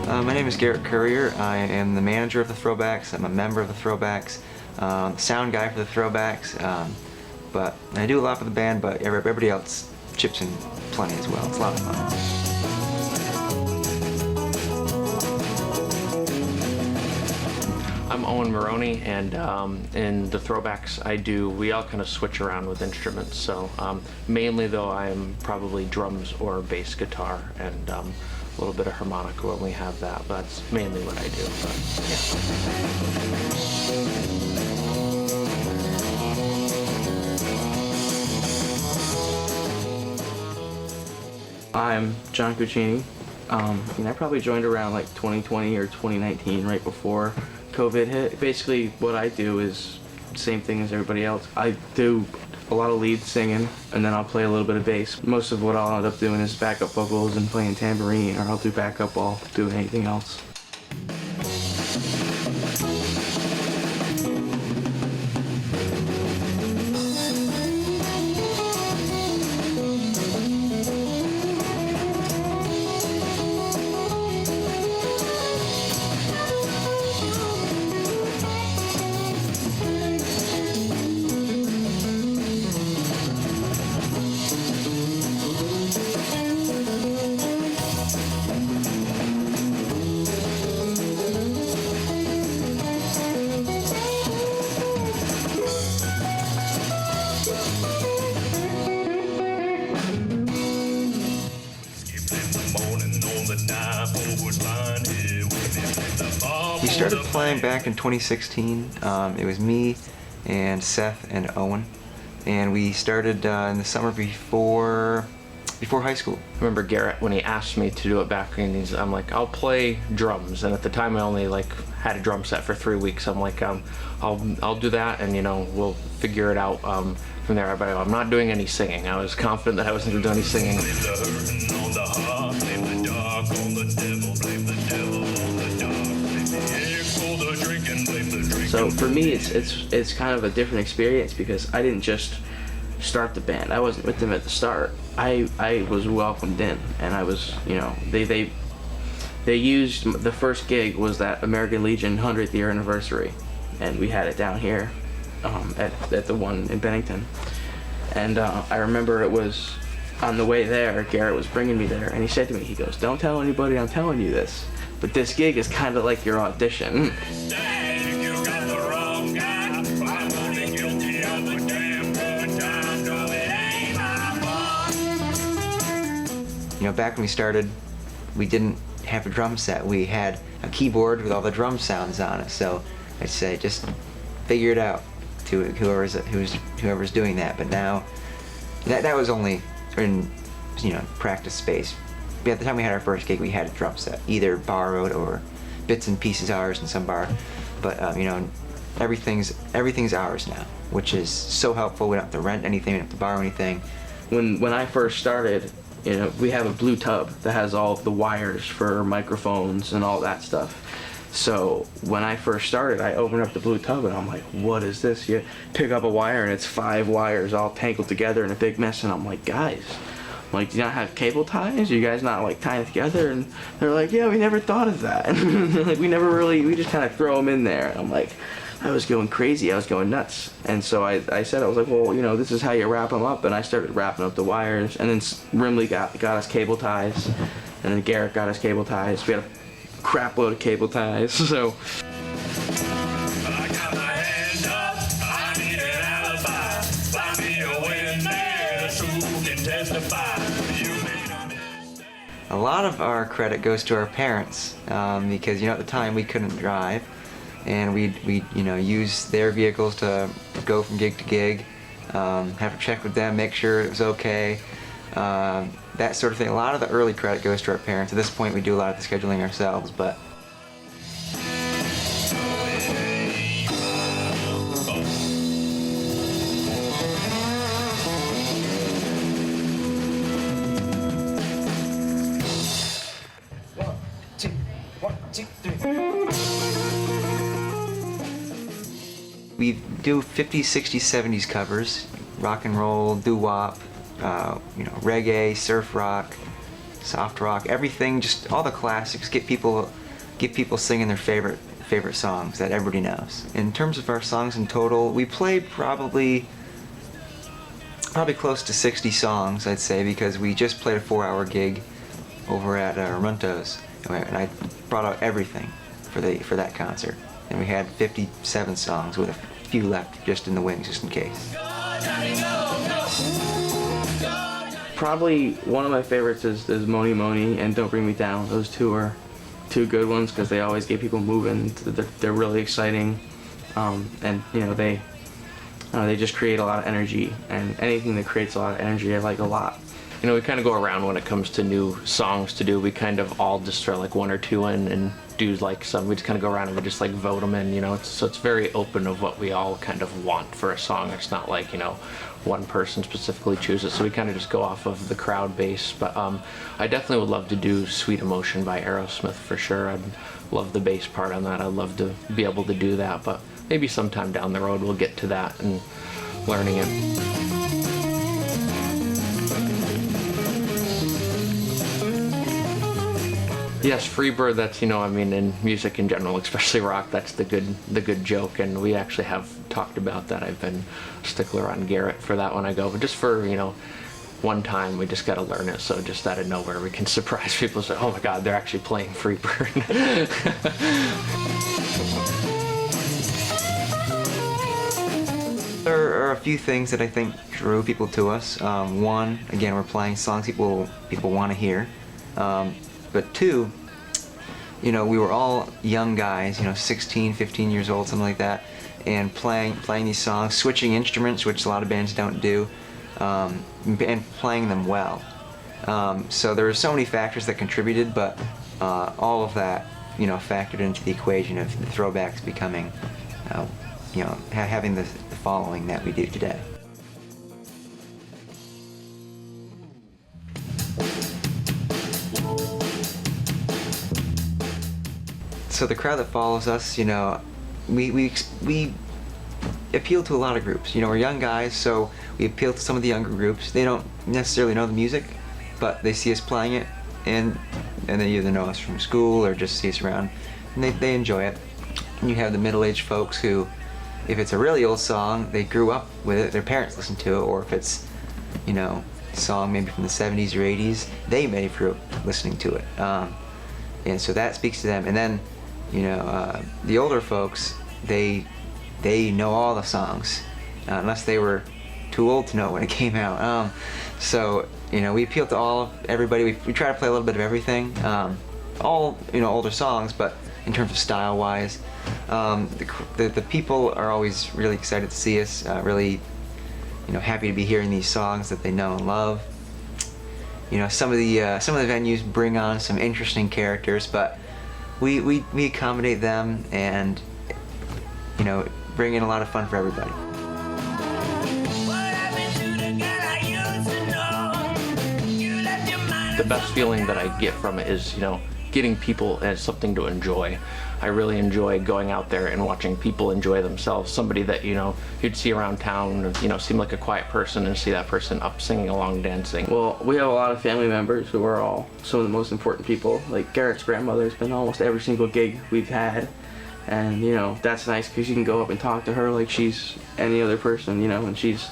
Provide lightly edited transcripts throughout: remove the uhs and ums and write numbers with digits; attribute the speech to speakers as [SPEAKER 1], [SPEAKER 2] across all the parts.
[SPEAKER 1] My name is Garrett Currier. I am the manager of the Throwbacks. I'm a member of the Throwbacks, sound guy for the Throwbacks. But I do a lot for the band, but everybody else chips in plenty as well. It's a lot of fun.
[SPEAKER 2] I'm Owen Maroney, and in the Throwbacks we all kind of switch around with instruments. So mainly though I'm probably drums or bass guitar and a little bit of harmonica when we have that, but that's mainly what I do. But, yeah.
[SPEAKER 3] I'm John Cuccini. I probably joined around like 2020 or 2019, right before COVID hit. Basically, what I do is the same thing as everybody else. I do a lot of lead singing, and then I'll play a little bit of bass. Most of what I'll end up doing is backup vocals and playing tambourine, or I'll do backup while doing anything else.
[SPEAKER 1] We started playing back in 2016. It was me and Seth and Owen, and we started in the summer before high school.
[SPEAKER 2] I remember Garrett when he asked me to do it back in these. I'm like, I'll play drums, and at the time I only had a drum set for 3 weeks. I'm like, I'll do that, and we'll figure it out from there. But I'm not doing any singing. I was confident that I wasn't going to do any singing.
[SPEAKER 3] So for me, it's kind of a different experience because I didn't just start the band. I wasn't with them at the start. I was welcomed in, and I was, they used, the first gig was that American Legion 100th year anniversary, and we had it down here at the one in Bennington. And I remember it was on the way there, Garrett was bringing me there, and he said to me, he goes, "Don't tell anybody I'm telling you this, but this gig is kind of like your audition."
[SPEAKER 1] Back when we started, we didn't have a drum set. We had a keyboard with all the drum sounds on it. So I'd say just figure it out to whoever's doing that. But now, that was only in practice space. But at the time we had our first gig, we had a drum set, either borrowed or bits and pieces ours in some bar. But everything's ours now, which is so helpful. We don't have to rent anything, we don't have to borrow anything.
[SPEAKER 3] When I first started, we have a blue tub that has all of the wires for microphones and all that stuff. So when I first started, I opened up the blue tub and I'm like, what is this? You pick up a wire and it's 5 wires all tangled together in a big mess, and I'm like, guys, do you not have cable ties? You guys not tying it together? And they're like, yeah, we never thought of that. We just kind of throw them in there. And I'm like, I was going crazy, I was going nuts. And so I said, I was like, well, this is how you wrap them up. And I started wrapping up the wires, and then Rimley got us cable ties, and then Garrett got us cable ties. We had a crap load of cable ties, so.
[SPEAKER 1] A lot of our credit goes to our parents, because at the time we couldn't drive, and we'd use their vehicles to go from gig to gig, have to check with them, make sure it was okay, that sort of thing. A lot of the early credit goes to our parents. At this point we do a lot of the scheduling ourselves, but we do 50s, 60s, 70s covers, rock and roll, doo-wop, reggae, surf rock, soft rock, everything, just all the classics. Get people singing their favorite songs that everybody knows. In terms of our songs in total, we play probably close to 60 songs, I'd say, because we just played a 4-hour gig over at Ramunto's, and I brought out everything for that concert, and we had 57 songs with a few left just in the wings, just in case.
[SPEAKER 3] Probably one of my favorites is Moni Moni and Don't Bring Me Down. Those two are two good ones because they always get people moving. They're really exciting, and they just create a lot of energy, and anything that creates a lot of energy I like a lot.
[SPEAKER 2] You know, we kind of go around when it comes to new songs to do. We kind of all just throw like one or two in and do like some. We just kind of go around and we just like vote them in. You know, so it's very open of what we all kind of want for a song. It's not like, you know, one person specifically chooses. So we kind of just go off of the crowd base. But I definitely would love to do "Sweet Emotion" by Aerosmith for sure. I'd love the bass part on that. I'd love to be able to do that. But maybe sometime down the road we'll get to that and learning it. Yes, Freebird, that's, you know, I mean, in music in general, especially rock, that's the good joke, and we actually have talked about that. I've been a stickler on Garrett for that one. I go, but just for, you know, one time, we just got to learn it, so just out of nowhere, we can surprise people and say, oh my God, they're actually playing Freebird.
[SPEAKER 1] There are a few things that I think drew people to us. One, again, we're playing songs people want to hear. But two, you know, we were all young guys, you know, 16, 15 years old, something like that, and playing these songs, switching instruments, which a lot of bands don't do, and playing them well. So there were so many factors that contributed, but all of that, you know, factored into the equation of the Throwbacks becoming, you know, having the following that we do today. So the crowd that follows us, you know, we appeal to a lot of groups. You know, we're young guys, so we appeal to some of the younger groups. They don't necessarily know the music, but they see us playing it, and they either know us from school or just see us around, and they enjoy it. And you have the middle-aged folks who, if it's a really old song, they grew up with it, their parents listened to it, or if it's, you know, a song maybe from the 70s or 80s, they may have grew up listening to it. And so that speaks to them. And then, you know, the older folks, they know all the songs, unless they were too old to know when it came out. So, you know, we appeal to everybody. We try to play a little bit of everything. All, you know, older songs, but in terms of style-wise, the people are always really excited to see us. Really, you know, happy to be hearing these songs that they know and love. You know, some of the venues bring on some interesting characters, but we accommodate them and, you know, bring in a lot of fun for everybody.
[SPEAKER 2] The best feeling that I get from it is, you know, getting people as something to enjoy. I really enjoy going out there and watching people enjoy themselves. Somebody that, you know, you'd see around town, you know, seem like a quiet person, and see that person up singing along, dancing.
[SPEAKER 3] Well, we have a lot of family members who are all some of the most important people. Like Garrett's grandmother's been almost every single gig we've had, and, you know, that's nice because you can go up and talk to her like she's any other person, you know, and she's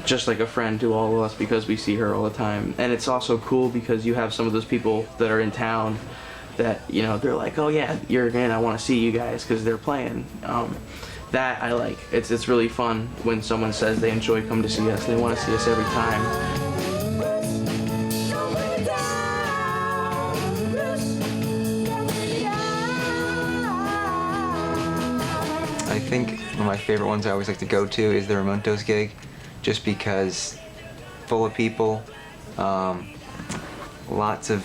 [SPEAKER 3] just like a friend to all of us because we see her all the time. And it's also cool because you have some of those people that are in town that, you know, they're like, oh yeah, you're in, I want to see you guys because they're playing. That I like. It's really fun when someone says they enjoy coming to see us and they want to see us every time.
[SPEAKER 1] I think one of my favorite ones I always like to go to is the Ramunto's gig, just because full of people, lots of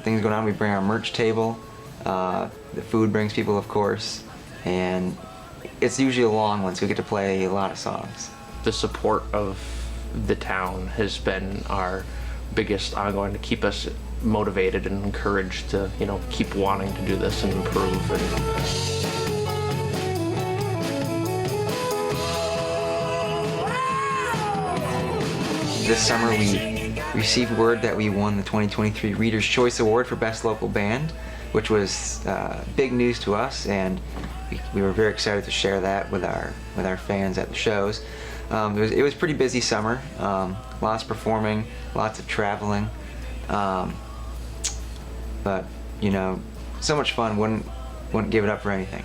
[SPEAKER 1] things going on. We bring our merch table, the food brings people, of course, and it's usually a long one, so we get to play a lot of songs.
[SPEAKER 2] The support of the town has been our biggest ongoing to keep us motivated and encouraged to, you know, keep wanting to do this and improve.
[SPEAKER 1] This summer we received word that we won the 2023 Reader's Choice Award for Best Local Band, which was big news to us, and we were very excited to share that with our fans at the shows. It was pretty busy summer, lots of performing, lots of traveling, but you know, so much fun. Wouldn't give it up for anything.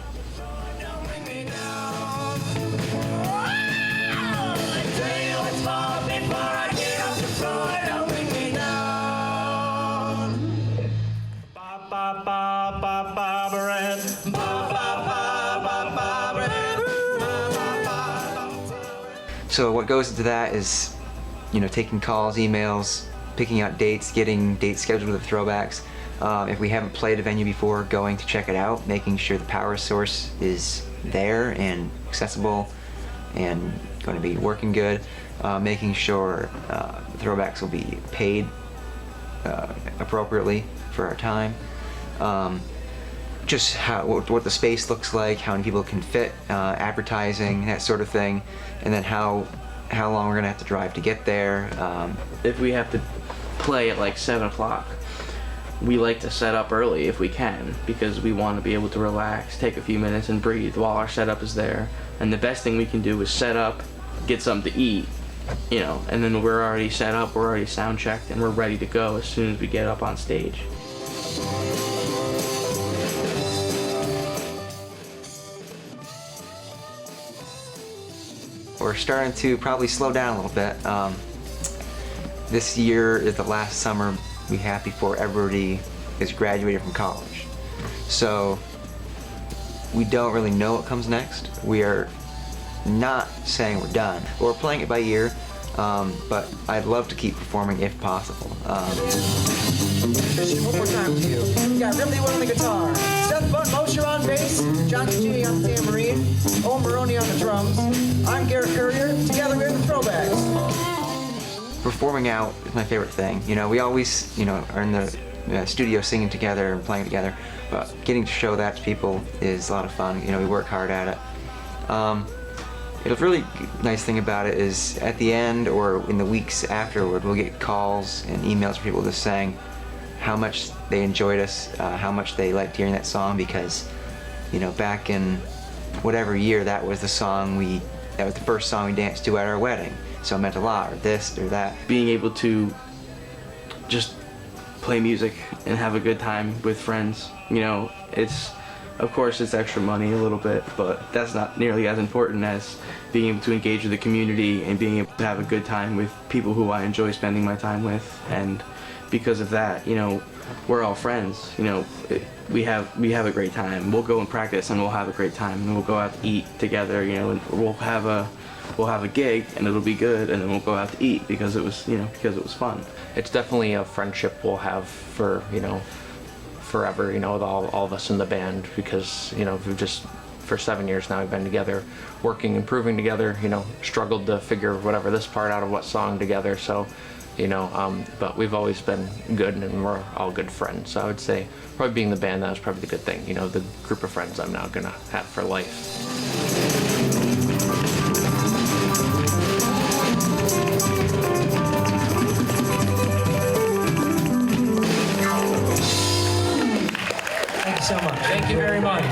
[SPEAKER 1] So what goes into that is, you know, taking calls, emails, picking out dates, getting dates scheduled with the Throwbacks. If we haven't played a venue before, going to check it out, making sure the power source is there and accessible and going to be working good, making sure the Throwbacks will be paid appropriately for our time. Just what the space looks like, how many people can fit, advertising, that sort of thing, and then how long we're gonna have to drive to get there.
[SPEAKER 3] If we have to play at like 7 o'clock, we like to set up early if we can, because we want to be able to relax, take a few minutes and breathe while our setup is there. And the best thing we can do is set up, get something to eat, you know, and then we're already set up, we're already sound checked, and we're ready to go as soon as we get up on stage.
[SPEAKER 1] We're starting to probably slow down a little bit. This year is the last summer we have before everybody is graduated from college. So we don't really know what comes next. We are not saying we're done. We're playing it by ear, but I'd love to keep performing if possible.
[SPEAKER 4] One more time to you. We got Ridley Wood on the guitar, Seth Bun Mosher on bass, John G on the tambourine, Owen Maroney on the drums. I'm Garrett Courier. Together we're the Throwbacks.
[SPEAKER 1] Performing out is my favorite thing. You know, we always, you know, are in the studio singing together and playing together, but getting to show that to people is a lot of fun. You know, we work hard at it. The really nice thing about it is at the end or in the weeks afterward, we'll get calls and emails from people just saying how much they enjoyed us, how much they liked hearing that song, because, you know, back in whatever year, that was the first song we danced to at our wedding. So it meant a lot, or this or that.
[SPEAKER 3] Being able to just play music and have a good time with friends, you know, of course it's extra money a little bit, but that's not nearly as important as being able to engage with the community and being able to have a good time with people who I enjoy spending my time with. And because of that, you know, we're all friends, you know, we have a great time. We'll go and practice and we'll have a great time, and we'll go out to eat together, you know, and we'll have a gig and it'll be good, and then we'll go out to eat because it was fun.
[SPEAKER 2] It's definitely a friendship we'll have for, you know, forever, you know, with all of us in the band, because, you know, for 7 years now we've been together, working, improving together, you know, struggled to figure whatever this part out of what song together, so, you know, but we've always been good and we're all good friends. So I would say probably being the band, that was probably the good thing, you know, the group of friends I'm now gonna have for life.
[SPEAKER 4] Thank you so much. Thank you very much.